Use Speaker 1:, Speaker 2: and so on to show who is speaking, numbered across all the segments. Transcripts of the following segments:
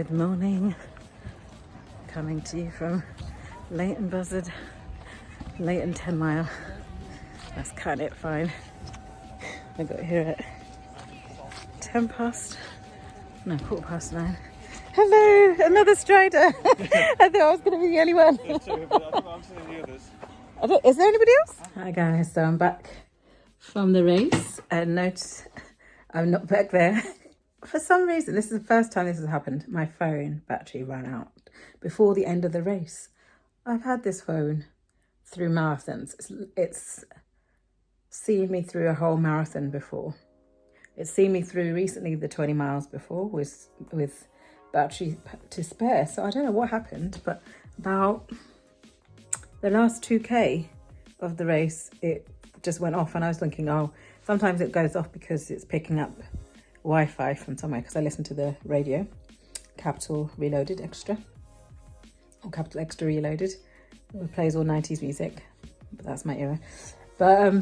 Speaker 1: Good morning, coming to you from Leighton Buzzard, Leighton 10 Mile. That's kind of fine. I got here at 9:15. Hello, another strider. I thought I was going to be the only one. Is there anybody else? Hi guys, so I'm back from the race and note I'm not back there. For some reason, this is the first time this has happened. My phone battery ran out before the end of the race. I've had this phone through marathons. It's seen me through a whole marathon before. It's seen me through recently the 20 miles before with battery to spare. So I don't know what happened, but about the last 2K of the race, it just went off. And I was thinking, oh, sometimes it goes off because it's picking up Wi-Fi from somewhere, because I listen to the radio, Capital Reloaded Extra, or Capital Extra Reloaded. It plays all 90s music, but that's my era. But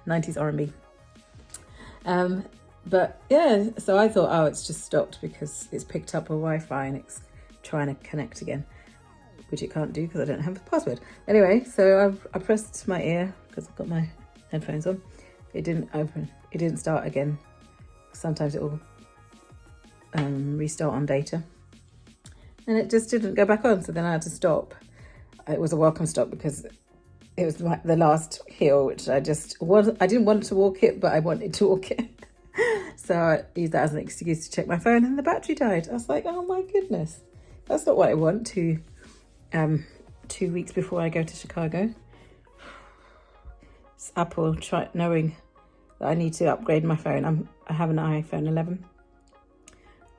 Speaker 1: 90s R&B. But yeah, so I thought, oh, it's just stopped because it's picked up a Wi-Fi and it's trying to connect again, which it can't do because I don't have the password. Anyway, so I pressed my ear because I've got my headphones on. It didn't open. It didn't start again. Sometimes it will restart on data, and it just didn't go back on. So then I had to stop. It was a welcome stop because it was the last hill, which I didn't want to walk it, but I wanted to walk it. So I used that as an excuse to check my phone, and the battery died. I was like, oh my goodness, that's not what I want 2 weeks before I go to Chicago. It's Apple knowing that I need to upgrade my phone. I have an iPhone 11,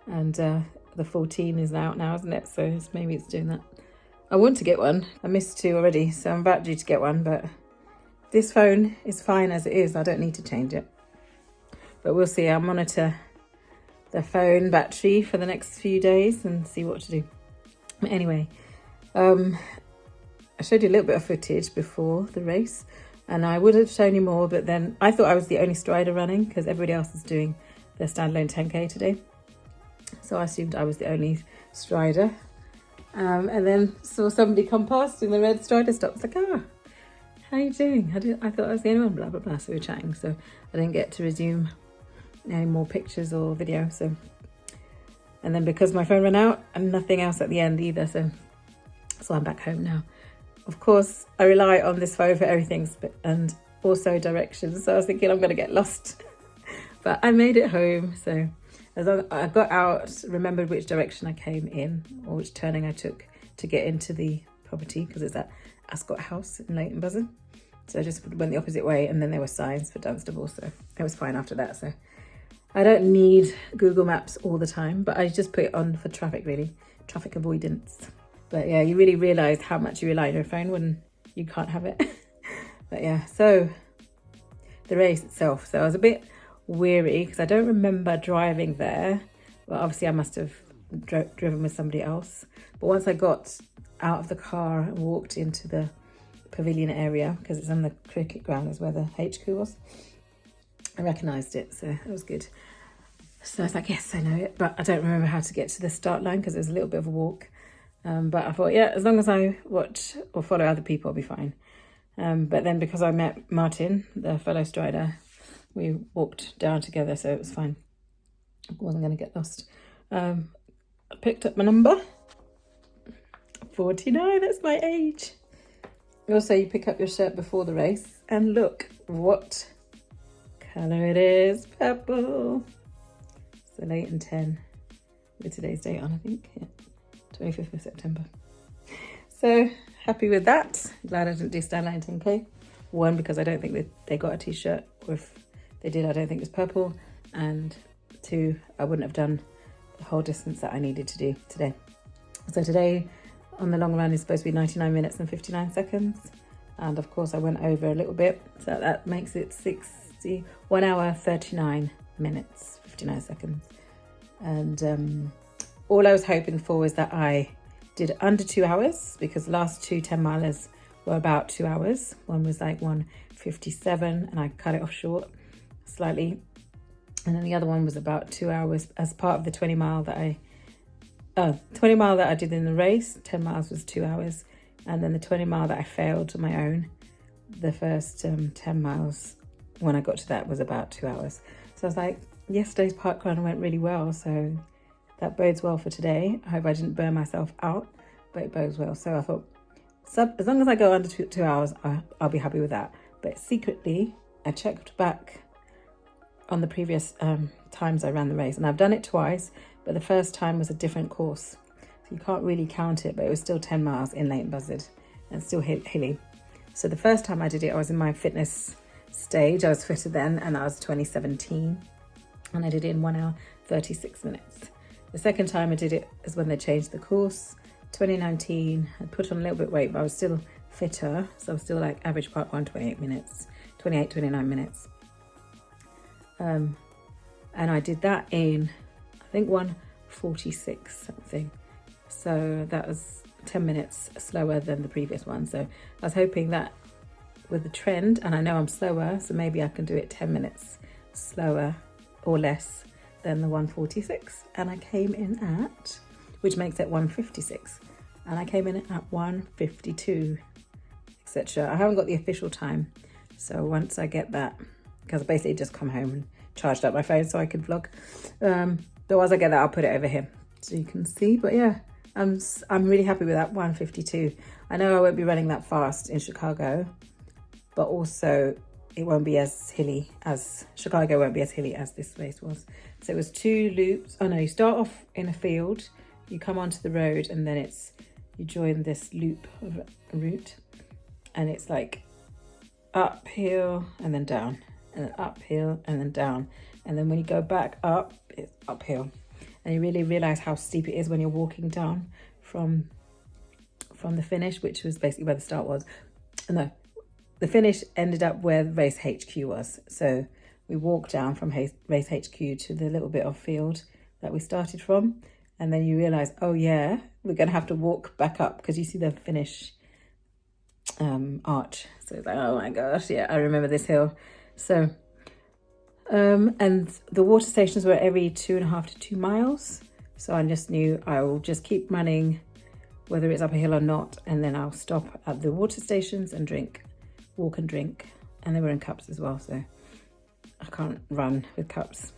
Speaker 1: and the 14 is out now, isn't it? So maybe it's doing that. I want to get one. I missed 2 already, so I'm about due to get one. But this phone is fine as it is. I don't need to change it. But we'll see. I'll monitor the phone battery for the next few days and see what to do. But anyway, I showed you a little bit of footage before the race. And I would have shown you more, but then I thought I was the only strider running because everybody else is doing their standalone 10K today. So I assumed I was the only strider. And then saw somebody come past in the red strider stop. I was like, how are you doing? I thought I was the only one, blah, blah, blah. So we were chatting. So I didn't get to resume any more pictures or video. And then because my phone ran out and nothing else at the end either. So I'm back home now. Of course, I rely on this phone for everything and also directions. So I was thinking I'm going to get lost. But I made it home. So as long as I got out, remembered which direction I came in or which turning I took to get into the property, because it's at Ascot House in Leighton Buzzard. So I just went the opposite way, and then there were signs for Dunstable. So it was fine after that. So I don't need Google Maps all the time, but I just put it on for traffic, really. Traffic avoidance. But yeah, you really realise how much you rely on your phone when you can't have it. But yeah, so the race itself. So I was a bit weary because I don't remember driving there. Well, obviously I must have driven with somebody else. But once I got out of the car and walked into the pavilion area, because it's on the cricket ground is where the HQ was, I recognised it. So it was good. So I was like, yes, I know it. But I don't remember how to get to the start line because it was a little bit of a walk. But I thought, yeah, as long as I watch or follow other people, I'll be fine. But then because I met Martin, the fellow strider, we walked down together, so it was fine. I wasn't going to get lost. I picked up my number. 49, that's my age. Also, you pick up your shirt before the race, and look what colour it is. Purple. So Leighton 10 with today's date on, I think. Yeah. 25th of September. So happy with that. Glad I didn't do standalone 10K. 1, because I don't think they got a t-shirt, or if they did, I don't think it was purple. And 2, I wouldn't have done the whole distance that I needed to do today. So today on the long run is supposed to be 99 minutes and 59 seconds. And of course I went over a little bit. So that makes it 1 hour, 39 minutes, 59 seconds. And all I was hoping for was that I did under 2 hours, because the last 2 10-milers were about 2 hours. One was like 1:57 and I cut it off short slightly. And then the other one was about 2 hours as part of the 20 mile that I 20 mile that I did in the race, 10 miles was 2 hours. And then the 20 mile that I failed on my own, the first 10 miles, when I got to that, was about 2 hours. So I was like, yesterday's park run went really well. So that bodes well for today. I hope I didn't burn myself out, but it bodes well. So I thought, as long as I go under 2 hours, I'll be happy with that. But secretly, I checked back on the previous times I ran the race, and I've done it twice, but the first time was a different course, so you can't really count it, but it was still 10 miles in Leighton Buzzard and still hilly. So the first time I did it, I was in my fitness stage. I was fitter then, and that was 2017, and I did it in 1 hour 36 minutes. The second time I did it is when they changed the course, 2019. I put on a little bit of weight, but I was still fitter, so I was still like average park run 29 minutes. And I did that in, I think, 1:46 something. So that was 10 minutes slower than the previous one. So I was hoping that with the trend, and I know I'm slower, so maybe I can do it 10 minutes slower or less than the 1:46. And I came in at, which makes it 1:56. And I came in at 1:52, etc. I haven't got the official time. So once I get that, because I basically just come home and charged up my phone so I could vlog. But once I get that, I'll put it over here so you can see. But yeah, I'm really happy with that 1:52. I know I won't be running that fast in Chicago, but also it won't be as hilly as Chicago won't be as hilly as this race was. So it was 2 loops. Oh no, you start off in a field, you come onto the road, and then you join this loop of route, and it's like uphill and then down, and then uphill and then down, and then when you go back up, it's uphill, and you really realize how steep it is when you're walking down from the finish, which was basically where the start was. No, the finish ended up where the race HQ was. So we walked down from race HQ to the little bit of field that we started from, and then you realize, oh yeah, we're gonna have to walk back up because you see the finish arch. So it's like, oh my gosh, yeah, I remember this hill. So and the water stations were every 2.5 to 2 miles, so I just knew I will just keep running whether it's up a hill or not, and then I'll stop at the water stations and walk and drink. And they were in cups as well, so I can't run with cups,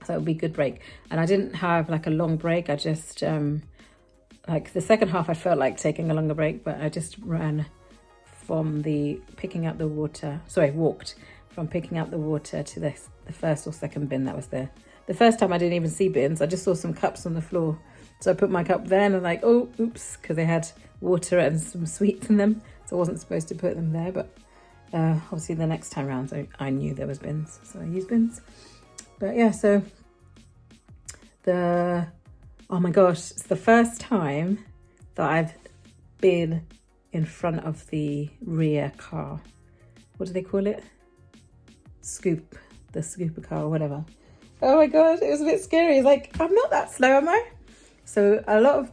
Speaker 1: so it would be a good break. And I didn't have like a long break. I just like the second half I felt like taking a longer break, but I just ran from walked from picking up the water to the first or second bin that was there. The first time I didn't even see bins, I just saw some cups on the floor. So I put my cup there and I'm like, oh, oops, because they had water and some sweets in them. So I wasn't supposed to put them there, but obviously the next time around, so I knew there was bins, so I used bins. But yeah, so oh my gosh, it's the first time that I've been in front of the rear car. What do they call it? The scooper car or whatever. Oh my gosh, it was a bit scary. It's like, I'm not that slow, am I? So a lot of,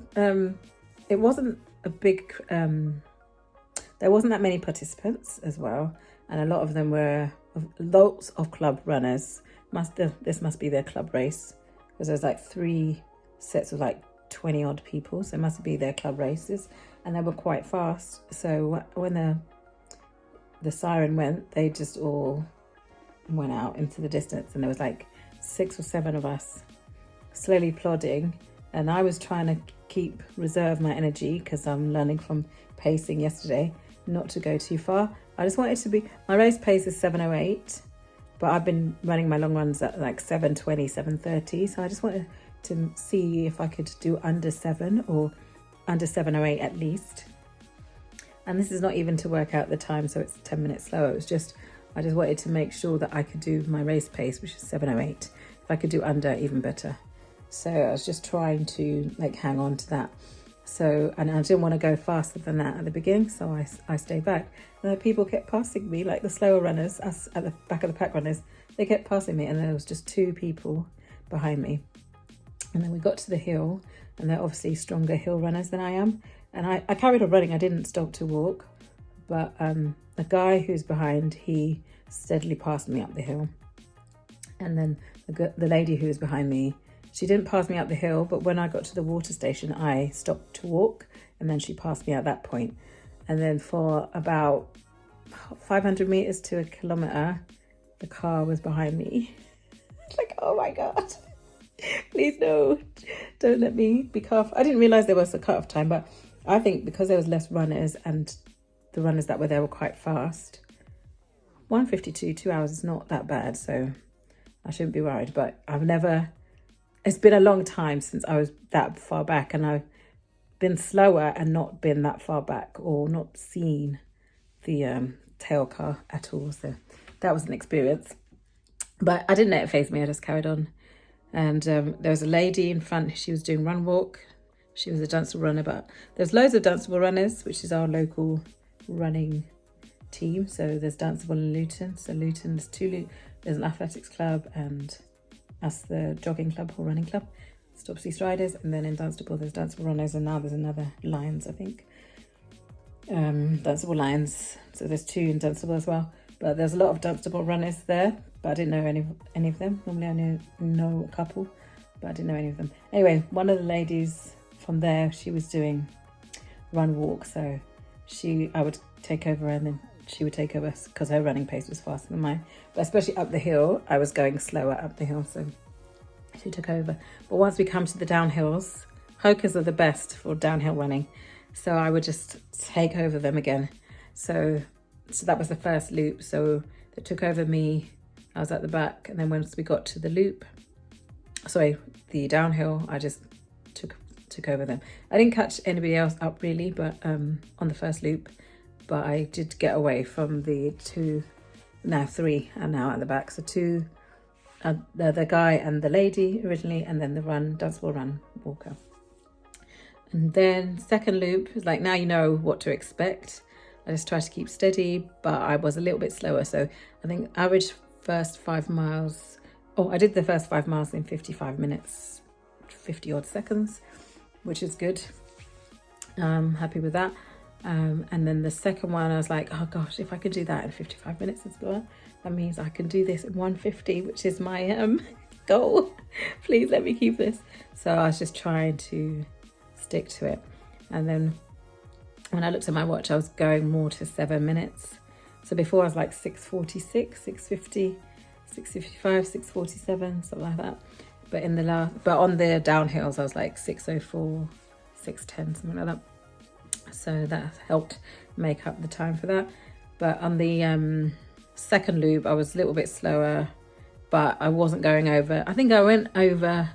Speaker 1: it wasn't a big, there wasn't that many participants as well. And a lot of them were lots of club runners. This must be their club race, because there's like 3 sets of like 20 odd people. So it must be their club races, and they were quite fast. So when the siren went, they just all went out into the distance, and there was like 6 or 7 of us slowly plodding, and I was trying to reserve my energy because I'm learning from pacing yesterday not to go too far. I just wanted to my race pace is 7:08, but I've been running my long runs at like 7:20, 7:30, so I just wanted to see if I could do under 7 or under 7:08 at least. And this is not even to work out the time, so it's 10 minutes slower. It was just, I just wanted to make sure that I could do my race pace, which is 7:08. If I could do under, even better. So I was just trying to like hang on to that. So, and I didn't want to go faster than that at the beginning, so I stayed back. And the people kept passing me, like the slower runners, us at the back of the pack runners, they kept passing me, and there was just 2 people behind me. And then we got to the hill, and they're obviously stronger hill runners than I am. And I carried on running, I didn't stop to walk. But the guy who's behind, he steadily passed me up the hill. And then the lady who was behind me, She didn't pass me up the hill, but when I got to the water station, I stopped to walk, and then she passed me at that point. And then for about 500 meters to a kilometer, the car was behind me. It's like, oh my God, please no, don't let me be cut off. I didn't realize there was a cut off time, but I think because there was less runners and the runners that were there were quite fast, 1:52, 2 hours is not that bad, so I shouldn't be worried. But it's been a long time since I was that far back, and I've been slower and not been that far back or not seen the tail car at all. So that was an experience. But I didn't let it faze me, I just carried on. And there was a lady in front, she was doing run walk. She was a Dunstable runner, but there's loads of Dunstable runners, which is our local running team. So there's Dunstable and Luton. So Luton, there's an athletics club and us, the jogging club or running club, Stopsey Striders. And then in Dunstable, there's Dunstable runners, and now there's another Lions, I think. Dunstable Lions. So there's 2 in Dunstable as well. But there's a lot of Dunstable runners there, but I didn't know any of them. Normally I know a couple, but I didn't know any of them. Anyway, one of the ladies from there, she was doing run walk, so I would take over and then she would take over because her running pace was faster than mine. But especially up the hill, I was going slower up the hill, so she took over. But once we come to the downhills, Hokers are the best for downhill running, so I would just take over them again. So that was the first loop. So they took over me. I was at the back, and then once we got to the downhill, I just took over them. I didn't catch anybody else up really, but on the first loop, but I did get away from the 3 are now at the back. So 2, the guy and the lady originally, and then the Dunstable run walker. And then second loop was like, now you know what to expect. I just tried to keep steady, but I was a little bit slower. So I think average first 5 miles. I did the first 5 miles in 55 minutes, 50 odd seconds, which is good. Happy with that. And then the second one, I was like, oh gosh, if I could do that in 55 minutes as well, that means I can do this in 150, which is my goal. Please let me keep this. So I was just trying to stick to it. And then when I looked at my watch, I was going more to 7 minutes. So before I was like 6:46, 6:50, 6:55, 6:47, something like that. But on the downhills, I was like 6:04, 6:10, something like that. So that helped make up the time for that. But on the second loop, I was a little bit slower, but I wasn't going over. I think I went over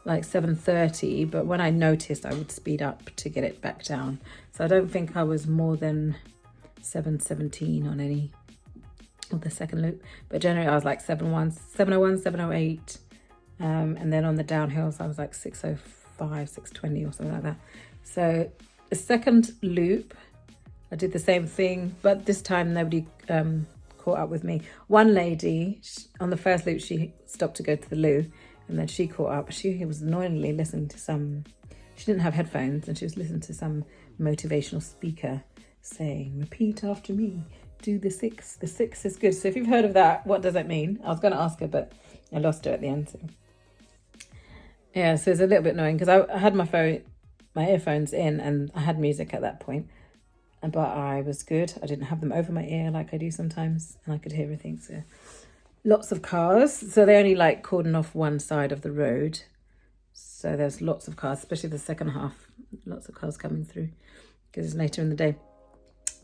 Speaker 1: like 7:30, but when I noticed, I would speed up to get it back down. So I don't think I was more than 7:17 on any of the second loop, but generally I was like 7:01, 7:08, and then on the downhills I was like 6:05, 6:20 or something like that. So the second loop I did the same thing, but this time nobody caught up with me. One lady on the first loop, she stopped to go to the loo, and then she caught up. She was annoyingly listening to she didn't have headphones, and she was listening to some motivational speaker saying, repeat after me, do the 6. The 6 is good. So if you've heard of that, what does that mean? I was going to ask her, but I lost her at the end. So. Yeah, so it's a little bit annoying because I had my earphones in, and I had music at that point, but I was good. I didn't have them over my ear like I do sometimes, and I could hear everything. So lots of cars. So they only like cordon off one side of the road. So there's lots of cars, especially the second half. Lots of cars coming through because it's later in the day.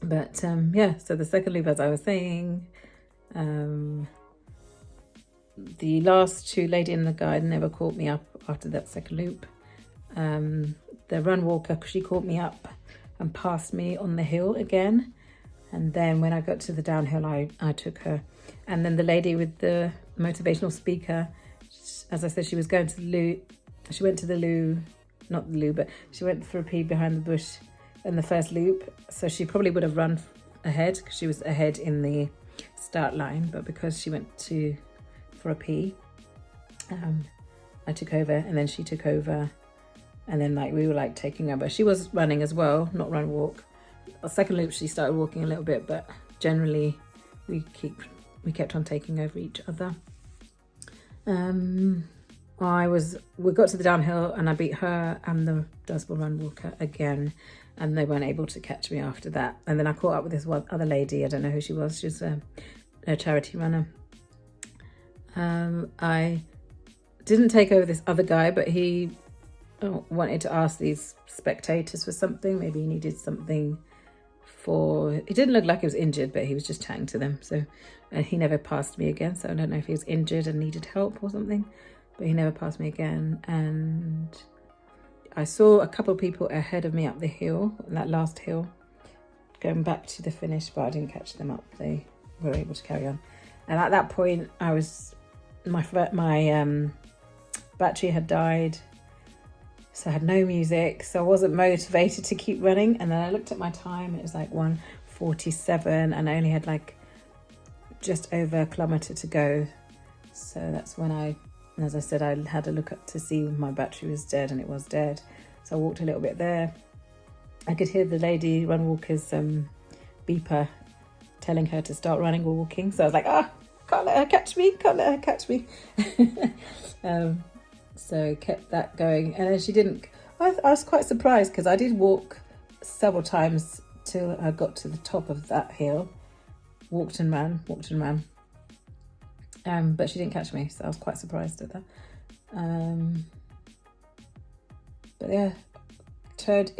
Speaker 1: But yeah, so the second loop, as I was saying, the last 2, lady and the guy, never caught me up after that second loop. The run walker, she caught me up and passed me on the hill again. And then when I got to the downhill, I took her. And then the lady with the motivational speaker, as I said, she was going to the loo. She went to the loo, not the loo, but she went for a pee behind the bush in the first loop. So she probably would have run ahead because she was ahead in the start line. But because she went for a pee, I took over, and then she took over. And then we were taking over. She was running as well, not run walk. The second loop, she started walking a little bit, but generally we kept on taking over each other. we got to the downhill and I beat her and the Dustbowl Run Walker again, and they weren't able to catch me after that. And then I caught up with this one other lady, I don't know who she was, she's a charity runner. I didn't take over this other guy, but he wanted to ask these spectators for something. Maybe he needed something it didn't look like he was injured, but he was just chatting to them. So, and he never passed me again. So I don't know if he was injured and needed help or something, but he never passed me again. And I saw a couple of people ahead of me up the hill, that last hill, going back to the finish, but I didn't catch them up. They were able to carry on. And at that point, my battery had died, so I had no music, so I wasn't motivated to keep running. And then I looked at my time, it was like 1:47, and I only had like just over a kilometre to go. So that's when as I said, I had a look up to see my battery was dead, and it was dead. So I walked a little bit there. I could hear the lady Run Walker's beeper telling her to start running or walking. So I was like, can't let her catch me. So kept that going. And then she didn't, I was quite surprised because I did walk several times till I got to the top of that hill. Walked and ran. But she didn't catch me, so I was quite surprised at that. But yeah, turned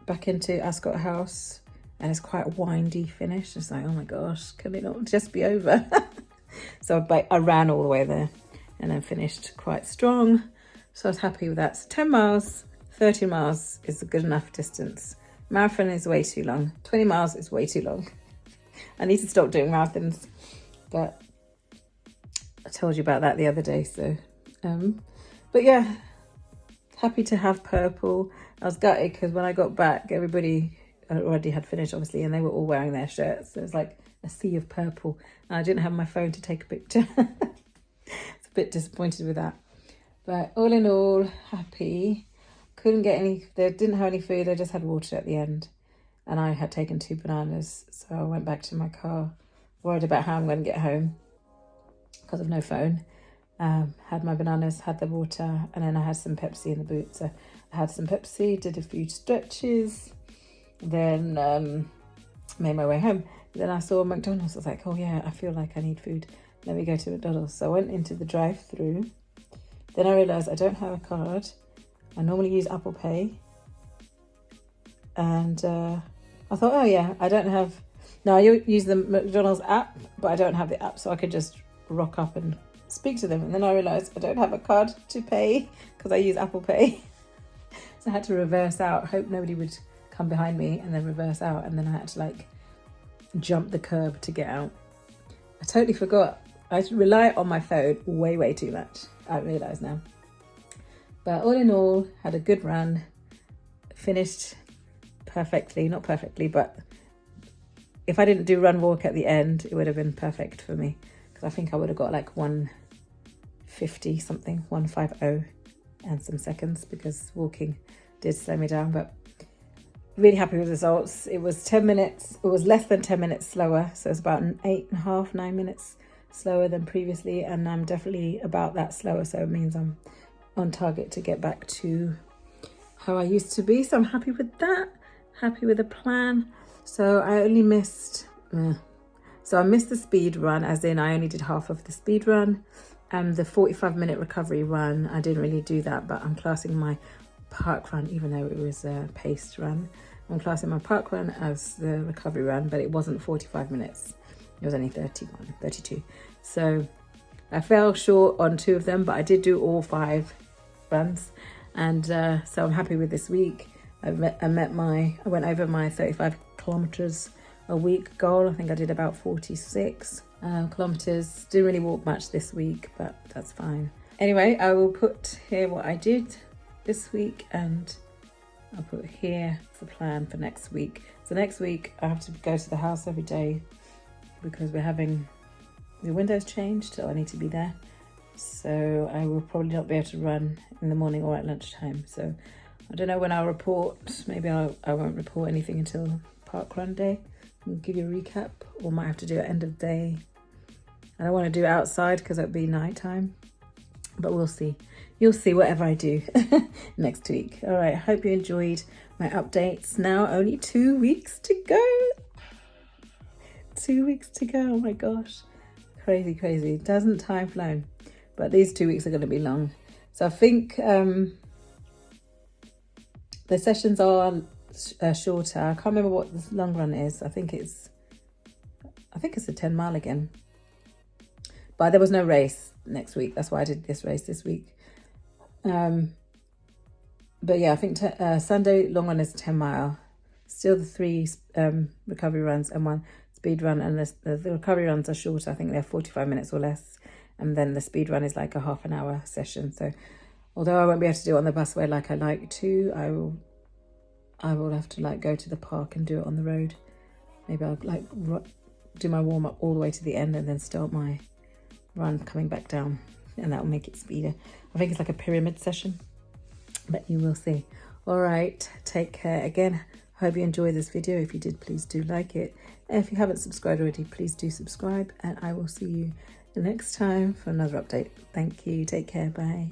Speaker 1: back into Ascot House, and it's quite a windy finish. It's like, oh my gosh, can it not just be over? So I ran all the way there and then finished quite strong. So I was happy with that. So 10 miles, 30 miles is a good enough distance. Marathon is way too long. 20 miles is way too long. I need to stop doing marathons. But I told you about that the other day. So, but yeah, happy to have purple. I was gutted because when I got back, everybody already had finished, obviously, and they were all wearing their shirts. So it was like a sea of purple. And I didn't have my phone to take a picture. It's a bit disappointed with that. But all in all, happy. Couldn't get they didn't have any food. They just had water at the end. And I had taken 2 bananas. So I went back to my car, worried about how I'm going to get home because of no phone. Had my bananas, had the water, and then I had some Pepsi in the boot. So I had some Pepsi, did a few stretches, then made my way home. Then I saw McDonald's. I was like, oh yeah, I feel like I need food. Let me go to McDonald's. So I went into the drive-through. Then I realised I don't have a card. I normally use Apple Pay. And I thought, oh yeah, I use the McDonald's app, but I don't have the app, so I could just rock up and speak to them. And then I realised I don't have a card to pay because I use Apple Pay. So I had to reverse out, hope nobody would come behind me, and then reverse out. And then I had to like jump the curb to get out. I totally forgot. I rely on my phone way too much. I realise now. But all in all, had a good run. Finished perfectly, not perfectly, but if I didn't do run walk at the end, it would have been perfect for me, because I think I would have got like 150 something, 150 and some seconds, because walking did slow me down. But really happy with the results. It was 10 minutes, it was less than 10 minutes slower, so it's about 8.5, 9 minutes slower than previously, and I'm definitely about that slower, so it means I'm on target to get back to how I used to be. So I'm happy with that, happy with the plan. So I only missed I missed the speed run, as in I only did half of the speed run, and the 45-minute recovery run, I didn't really do that, but I'm classing my park run, even though it was a paced run, I'm classing my park run as the recovery run, but it wasn't 45 minutes. It was only 32. So I fell short on 2 of them, but I did do all 5 runs. And so I'm happy with this week. I went over my 35 kilometers a week goal. I think I did about 46 kilometers. Didn't really walk much this week, but that's fine. Anyway, I will put here what I did this week, and I'll put here the plan for next week. So next week I have to go to the house every day because we're having the windows changed, so I need to be there. So I will probably not be able to run in the morning or at lunchtime. So I don't know when I'll report. Maybe I won't report anything until park run day. I'll give you a recap, or might have to do it end of day. I don't want to do it outside because it'll be nighttime. but we'll see. You'll see whatever I do next week. All right, I hope you enjoyed my updates. Now only 2 weeks to go. 2 weeks to go. Oh my gosh. Crazy, crazy. Doesn't time fly? But these 2 weeks are going to be long. So I think the sessions are shorter. I can't remember what the long run is. I think it's a 10 mile again. But there was no race next week. That's why I did this race this week. But yeah, I think Sunday long run is 10 mile. Still the 3 recovery runs and 1 speed run. And the recovery runs are shorter. I think they're 45 minutes or less. And then the speed run is like a half an hour session. So although I won't be able to do it on the busway like I like to, I will have to like go to the park and do it on the road. Maybe I'll like do my warm up all the way to the end and then start my run coming back down, and that will make it speedier. I think it's like a pyramid session, but you will see. All right, take care. Again, hope you enjoyed this video. If you did, please do like it. And if you haven't subscribed already, please do subscribe, and I will see you the next time for another update. Thank you. Take care. Bye.